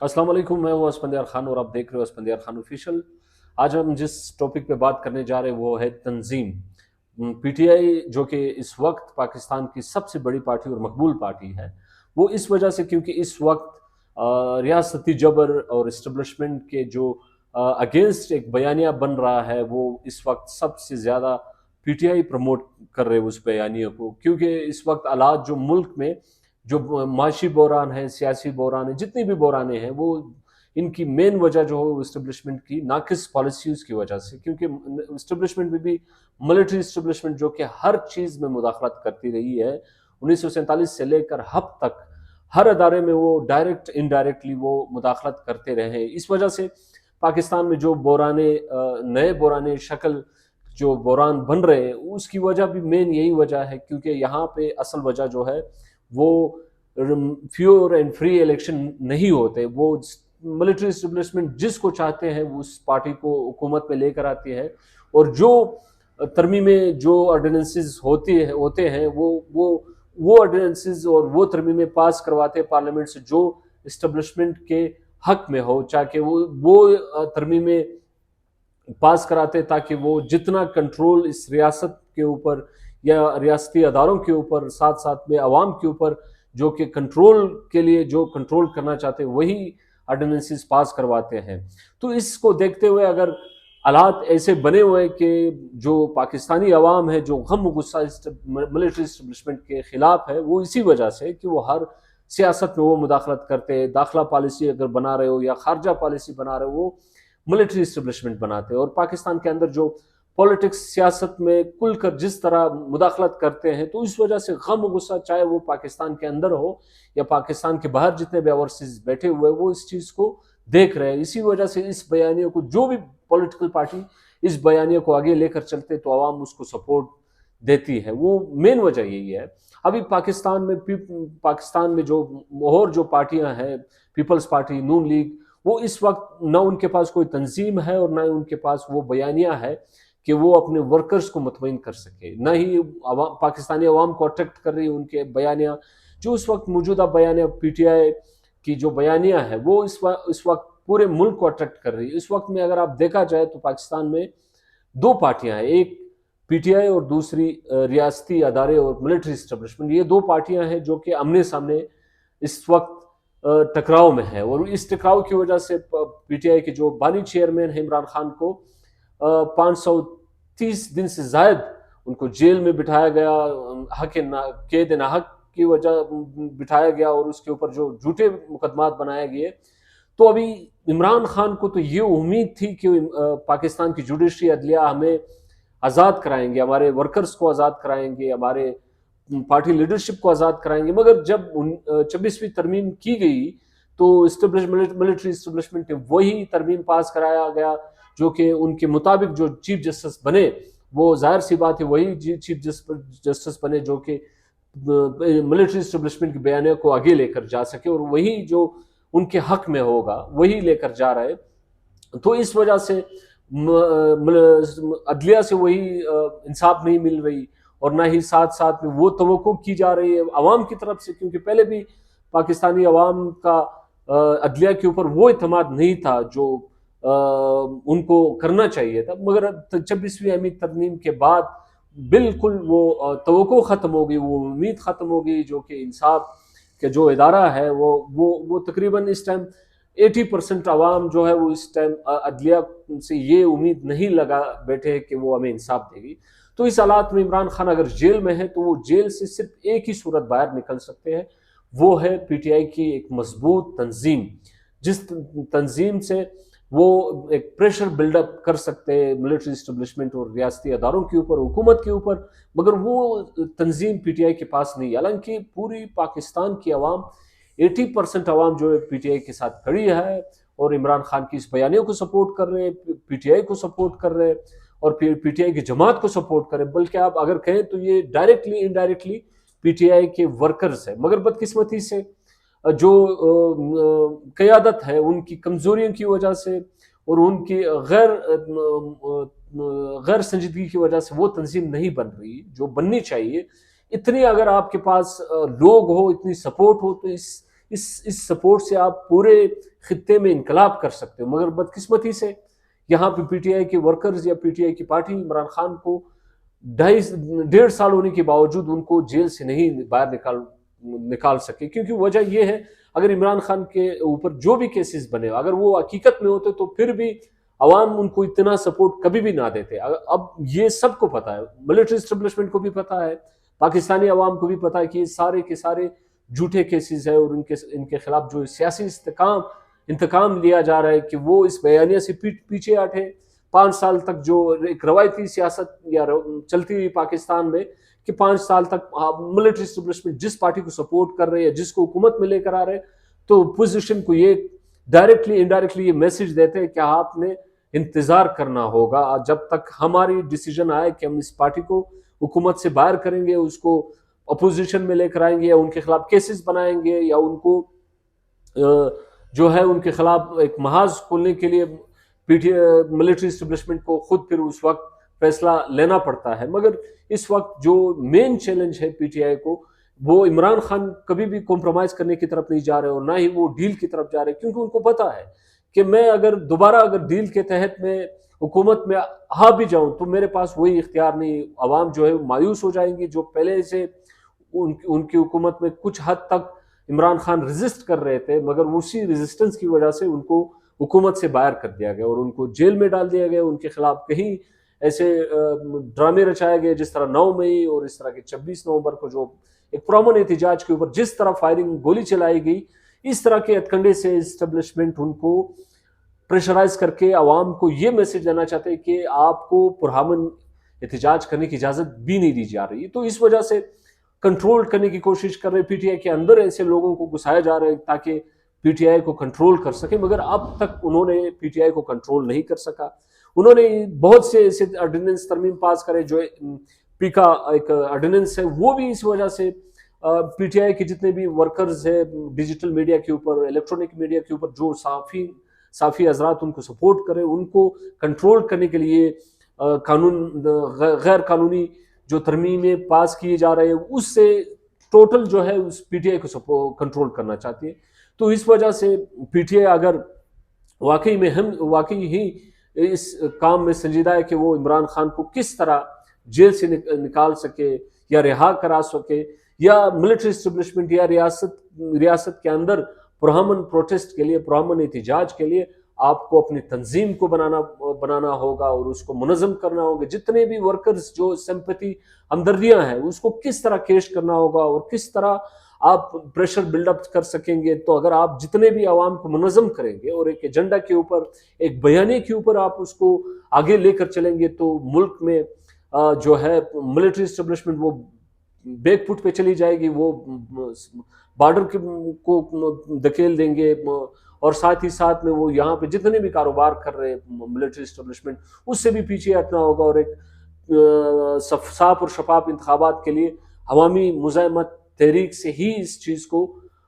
السلام علیکم، میں ہوں اسفندیار خان اور آپ دیکھ رہے ہو اسفندیار خان آفیشیل۔ آج ہم جس ٹاپک پہ بات کرنے جا رہے ہیں وہ ہے تنظیم۔ پی ٹی آئی جو کہ اس وقت پاکستان کی سب سے بڑی پارٹی اور مقبول پارٹی ہے، وہ اس وجہ سے کیونکہ اس وقت ریاستی جبر اور اسٹیبلشمنٹ کے جو اگینسٹ ایک بیانیہ بن رہا ہے، وہ اس وقت سب سے زیادہ پی ٹی آئی پروموٹ کر رہے اس بیانیہ کو، کیونکہ اس وقت حالات جو ملک میں جو معاشی بحران ہے، سیاسی بحران ہے، جتنی بھی بحرانے ہیں، وہ ان کی مین وجہ جو ہے اسٹیبلشمنٹ کی ناقص پالیسیز کی وجہ سے، کیونکہ اسٹیبلشمنٹ میں بھی ملٹری اسٹیبلشمنٹ جو کہ ہر چیز میں مداخلت کرتی رہی ہے 1947 سے لے کر اب تک، ہر ادارے میں وہ ڈائریکٹ انڈائریکٹلی وہ مداخلت کرتے رہے ہیں۔ اس وجہ سے پاکستان میں جو بحرانے نئے بحرانے شکل جو بحران بن رہے ہیں، اس کی وجہ بھی مین یہی وجہ ہے، کیونکہ یہاں پہ اصل وجہ جو ہے وہ پیور اینڈ فری الیکشن نہیں ہوتے۔ وہ ملٹری اسٹیبلشمنٹ جس کو چاہتے ہیں وہ اس پارٹی کو حکومت میں لے کر آتی ہے، اور جو ترمیمیں جو آرڈیننسز ہوتے ہیں وہ آرڈیننسز اور وہ ترمیمیں پاس کرواتے ہیں پارلیمنٹ سے جو اسٹیبلشمنٹ کے حق میں ہو، چاہے وہ ترمیمیں پاس کراتے تاکہ وہ جتنا کنٹرول اس ریاست کے اوپر یا ریاستی اداروں کے اوپر، ساتھ ساتھ میں عوام کے اوپر جو کہ کنٹرول کے لیے جو کنٹرول کرنا چاہتے ہیں، وہی آرڈیننسز پاس کرواتے ہیں۔ تو اس کو دیکھتے ہوئے اگر حالات ایسے بنے ہوئے کہ جو پاکستانی عوام ہے جو غم و غصہ ملٹری اسٹیبلشمنٹ کے خلاف ہے، وہ اسی وجہ سے کہ وہ ہر سیاست میں وہ مداخلت کرتے ہیں۔ داخلہ پالیسی اگر بنا رہے ہو یا خارجہ پالیسی بنا رہے ہو، وہ ملٹری اسٹیبلشمنٹ بناتے ہیں، اور پاکستان کے اندر جو پولیٹکس سیاست میں کھل کر جس طرح مداخلت کرتے ہیں، تو اس وجہ سے غم و غصہ چاہے وہ پاکستان کے اندر ہو یا پاکستان کے باہر جتنے بھی اوورسیز بیٹھے ہوئے، وہ اس چیز کو دیکھ رہے ہیں۔ اسی وجہ سے اس بیانیے کو جو بھی پولیٹیکل پارٹی اس بیانیے کو آگے لے کر چلتے تو عوام اس کو سپورٹ دیتی ہے۔ وہ مین وجہ یہی ہے۔ ابھی پاکستان میں جو اور جو پارٹیاں ہیں، پیپلز پارٹی، نون لیگ، وہ اس وقت نہ ان کے پاس کوئی تنظیم ہے اور نہ ان کے پاس وہ بیانیہ ہے کہ وہ اپنے ورکرز کو مطمئن کر سکے، نہ ہی پاکستانی عوام کو اٹریکٹ کر رہی ان کے بیانیہ۔ جو اس وقت موجودہ بیانیہ پی ٹی آئی کی جو بیانیہ ہے، وہ اس وقت پورے ملک کو اٹریکٹ کر رہی ہے۔ اس وقت میں اگر آپ دیکھا جائے تو پاکستان میں دو پارٹیاں ہیں، ایک پی ٹی آئی اور دوسری ریاستی ادارے اور ملٹری اسٹیبلشمنٹ۔ یہ دو پارٹیاں ہیں جو کہ آمنے سامنے اس وقت ٹکراؤ میں ہے، اور اس ٹکراؤ کی وجہ سے پی ٹی آئی کے جو بانی چیئرمین ہیں عمران خان کو 530 دن سے زائد ان کو جیل میں بٹھایا گیا، قید ناحق کی وجہ بٹھایا گیا، اور اس کے اوپر جو جھوٹے مقدمات بنائے گئے۔ تو ابھی عمران خان کو تو یہ امید تھی کہ پاکستان کی جوڈیشری عدلیہ ہمیں آزاد کرائیں گے، ہمارے ورکرز کو آزاد کرائیں گے، ہمارے پارٹی لیڈرشپ کو آزاد کرائیں گے، مگر جب 26ویں ترمیم کی گئی تو ملٹری اسٹیبلشمنٹ نے وہی ترمیم پاس کرایا گیا جو کہ ان کے مطابق جو چیف جسٹس بنے، وہ ظاہر سی بات ہے وہی چیف جسٹس بنے جو کہ ملٹری اسٹیبلشمنٹ کے بیانیہ کو آگے لے کر جا سکے، اور وہی جو ان کے حق میں ہوگا وہی لے کر جا رہے۔ تو اس وجہ سے عدلیہ سے وہی انصاف نہیں مل رہی، اور نہ ہی ساتھ ساتھ میں وہ توقع کی جا رہی ہے عوام کی طرف سے، کیونکہ پہلے بھی پاکستانی عوام کا عدلیہ کے اوپر وہ اعتماد نہیں تھا جو ان کو کرنا چاہیے تھا، مگر 26ویں اہمی ترمیم کے بعد بالکل وہ توقع ختم ہو گئی، وہ امید ختم ہو گئی، جو کہ انصاف کا جو ادارہ ہے وہ تقریباً اس ٹائم 80% عوام جو ہے وہ اس ٹائم عدلیہ سے یہ امید نہیں لگا بیٹھے کہ وہ ہمیں انصاف دے گی۔ تو اس حالات میں عمران خان اگر جیل میں ہے تو وہ جیل سے صرف ایک ہی صورت باہر نکل سکتے ہیں، وہ ہے پی ٹی آئی کی ایک مضبوط تنظیم، جس تنظیم سے وہ ایک پریشر بلڈ اپ کر سکتے ہیں ملٹری اسٹیبلشمنٹ اور ریاستی اداروں کے اوپر، حکومت کے اوپر، مگر وہ تنظیم پی ٹی آئی کے پاس نہیں ہے۔ حالانکہ پوری پاکستان کی عوام 80% عوام جو ہے پی ٹی آئی کے ساتھ کھڑی ہے، اور عمران خان کی اس بیانیے کو سپورٹ کر رہے ہیں، پی ٹی آئی کو سپورٹ کر رہے ہیں، اور پی ٹی آئی کی جماعت کو سپورٹ کرے، بلکہ آپ اگر کہیں تو یہ directly indirectly P T I کے ورکرز ہیں۔ مگر بدقسمتی سے جو قیادت ہے ان کی کمزوریوں کی وجہ سے اور ان کی غیر سنجیدگی کی وجہ سے وہ تنظیم نہیں بن رہی جو بننی چاہیے۔ اتنی اگر آپ کے پاس لوگ ہو، اتنی سپورٹ ہو، تو اس سپورٹ سے آپ پورے خطے میں انقلاب کر سکتے ہو. مگر بدقسمتی سے یہاں پہ پی ٹی آئی کے ورکرز یا پی ٹی آئی کی پارٹی عمران خان کو 1.5 سال ہونے کے باوجود ان کو جیل سے نہیں باہر نکال سکے. کیونکہ وجہ یہ ہے اگر عمران خان کے اوپر جو بھی کیسز بنے اگر وہ حقیقت میں ہوتے تو پھر بھی عوام ان کو اتنا سپورٹ کبھی بھی نہ دیتے. اب یہ سب کو پتا ہے, ملٹری اسٹیبلشمنٹ کو بھی پتا ہے, پاکستانی عوام کو بھی پتا ہے کہ یہ سارے کے سارے جھوٹے کیسز ہیں اور ان کے خلاف جو سیاسی انتقام لیا جا رہا ہے کہ وہ اس بیانیہ سے پیچھے ہٹے. 5 سال تک جو ایک روایتی سیاست یا چلتی ہوئی پاکستان میں کہ 5 سال تک ملٹری اسٹیبلشمنٹ جس پارٹی کو سپورٹ کر رہے ہیں جس کو حکومت میں لے کر آ رہے تو اپوزیشن کو یہ ڈائریکٹلی انڈائریکٹلی یہ میسج دیتے ہیں کہ آپ نے انتظار کرنا ہوگا جب تک ہماری ڈیسیجن آئے کہ ہم اس پارٹی کو حکومت سے باہر کریں گے, اس کو اپوزیشن میں لے کر آئیں گے یا ان کے خلاف کیسز بنائیں گے یا ان کو جو ہے ان کے خلاف ایک محاذ کھولنے کے لیے ملٹری اسٹیبلشمنٹ کو خود پھر اس وقت فیصلہ لینا پڑتا ہے. مگر اس وقت جو مین چیلنج ہے پی ٹی آئی کو وہ عمران خان کبھی بھی کمپرومائز کرنے کی طرف نہیں جا رہے اور نہ ہی وہ ڈیل کی طرف جا رہے, کیونکہ ان کو پتا ہے کہ میں اگر دوبارہ ڈیل کے تحت میں حکومت میں آ بھی جاؤں تو میرے پاس وہی اختیار نہیں. عوام جو ہے مایوس ہو جائیں گی جو پہلے سے ان کی حکومت میں کچھ حد تک عمران خان ریزسٹ کر رہے تھے مگر اسی ریزسٹنس کی وجہ سے ان کو حکومت سے باہر کر دیا گیا اور ان کو جیل میں ڈال دیا گیا. ان کے خلاف کہیں ایسے ڈرامے رچائے گئے جس طرح 9 مئی اور اس طرح کے 26 نومبر کو جو ایک پرامن احتجاج کے اوپر جس طرح فائرنگ گولی چلائی گئی, اس طرح کے ہتھکنڈے سے اسٹیبلشمنٹ ان کو پریشرائز کر کے عوام کو یہ میسج دینا چاہتے ہیں کہ آپ کو پرامن احتجاج کرنے کی اجازت بھی نہیں دی جا رہی. تو اس وجہ سے کنٹرول کرنے کی کوشش کر رہے پی ٹی آئی کے اندر ایسے لوگوں کو گھسایا جا رہا ہے تاکہ پی ٹی آئی کو کنٹرول کر سکے, مگر اب تک انہوں نے پی ٹی آئی کو کنٹرول نہیں کر سکا. انہوں نے بہت سے ایسے آرڈیننس ترمیم پاس کرے جو پی کا ایک آرڈیننس ہے وہ بھی اس وجہ سے پی ٹی آئی کے جتنے بھی ورکرز ہیں ڈیجیٹل میڈیا کے اوپر الیکٹرانک میڈیا کے اوپر جو صحافی حضرات ان کو سپورٹ کرے ان کو کنٹرول کرنے کے لیے غیر قانونی جو ترمیمیں پاس کیے جا رہے ہیں اس سے ٹوٹل جو ہے اس پی ٹی آئی کو کنٹرول کرنا چاہتی ہے. تو اس وجہ سے پی ٹی آئی اگر واقعی ہی اس کام میں سنجیدہ ہے کہ وہ عمران خان کو کس طرح جیل سے نکال سکے یا رہا کرا سکے یا ملٹری اسٹیبلشمنٹ یا ریاست کے اندر پرامن پروٹیسٹ کے لیے پرامن احتجاج کے لیے آپ کو اپنی تنظیم کو بنانا ہوگا اور اس کو منظم کرنا ہوگا. جتنے بھی ورکرز جو سمپتی ہمدردیاں ہیں اس کو کس طرح کیش کرنا ہوگا اور کس طرح آپ پریشر بلڈ اپ کر سکیں گے. تو اگر آپ جتنے بھی عوام کو منظم کریں گے اور ایک ایجنڈا کے اوپر ایک بیانیے کے اوپر آپ اس کو آگے لے کر چلیں گے تو ملک میں جو ہے ملٹری اسٹیبلشمنٹ وہ بیک فٹ پہ چلی جائے گی, وہ بارڈر کو دھکیل دیں گے اور ساتھ ہی ساتھ میں وہ یہاں پہ جتنے بھی کاروبار کر رہے ملٹری اسٹیبلشمنٹ اس سے بھی پیچھے ہٹنا ہوگا اور ایک صاف اور شفاف انتخابات کے لیے عوامی مزاحمت تحریک سے ہی اس چیز کو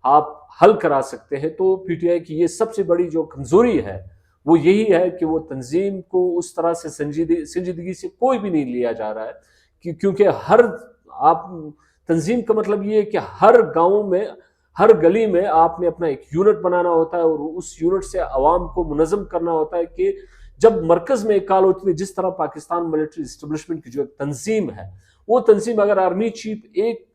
آپ حل کرا سکتے ہیں. تو پی ٹی آئی کی یہ سب سے بڑی جو کمزوری ہے وہ یہی ہے کہ وہ تنظیم کو اس طرح سے سنجیدگی سے کوئی بھی نہیں لیا جا رہا ہے کیونکہ آپ تنظیم کا مطلب یہ ہے کہ ہر گاؤں میں ہر گلی میں آپ نے اپنا ایک یونٹ بنانا ہوتا ہے اور اس یونٹ سے عوام کو منظم کرنا ہوتا ہے کہ جب مرکز میں ایک کال ہوتی ہے جس طرح پاکستان ملٹری اسٹیبلشمنٹ کی جو ایک تنظیم ہے وہ تنظیم اگر آرمی چیف ایک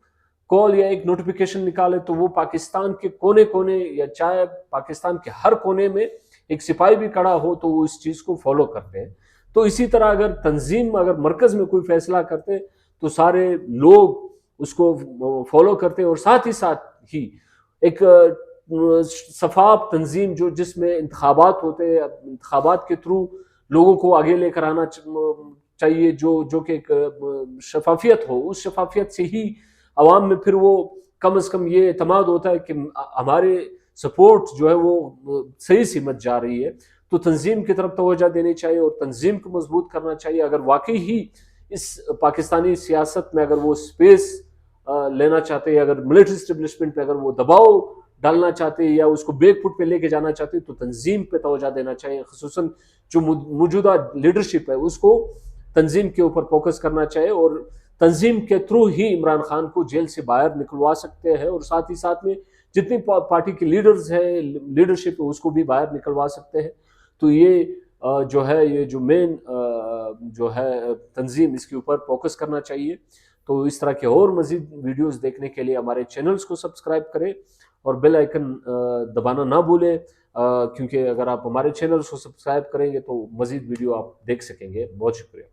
کال یا ایک نوٹیفیکیشن نکالے تو وہ پاکستان کے کونے کونے یا چاہے پاکستان کے ہر کونے میں ایک سپاہی بھی کھڑا ہو تو وہ اس چیز کو فالو کرتے ہیں. تو اسی طرح اگر تنظیم اگر مرکز میں کوئی فیصلہ کرتے تو سارے لوگ اس کو فالو کرتے اور ساتھ ہی ایک شفاف تنظیم جس میں انتخابات ہوتے ہیں انتخابات کے تھرو لوگوں کو آگے لے کر آنا چاہیے جو کہ ایک شفافیت ہو. اس شفافیت سے ہی عوام میں پھر وہ کم از کم یہ اعتماد ہوتا ہے کہ ہمارے سپورٹ جو ہے وہ صحیح سمت جا رہی ہے. تو تنظیم کی طرف توجہ دینی چاہیے اور تنظیم کو مضبوط کرنا چاہیے. اگر واقعی ہی اس پاکستانی سیاست میں اگر وہ سپیس لینا چاہتے ہیں اگر ملٹری اسٹیبلشمنٹ پہ اگر وہ دباؤ ڈالنا چاہتے ہیں یا اس کو بیک فٹ پہ لے کے جانا چاہتے ہیں تو تنظیم پہ توجہ دینا چاہیے. خصوصاً جو موجودہ لیڈرشپ ہے اس کو تنظیم کے اوپر فوکس کرنا چاہیے اور تنظیم کے تھرو ہی عمران خان کو جیل سے باہر نکلوا سکتے ہیں اور ساتھ ہی ساتھ میں جتنی پارٹی کے لیڈرز ہیں، لیڈرشپ اس کو بھی باہر نکلوا سکتے ہیں. تو یہ جو ہے یہ جو مین جو ہے تنظیم، اس کے اوپر فوکس کرنا چاہیے. تو اس طرح کے اور مزید ویڈیوز دیکھنے کے لیے ہمارے چینلز کو سبسکرائب کریں اور بیل آئیکن دبانا نہ بھولیں، کیونکہ اگر آپ ہمارے چینلز کو سبسکرائب کریں گے تو مزید ویڈیو آپ دیکھ سکیں گے. بہت شکریہ.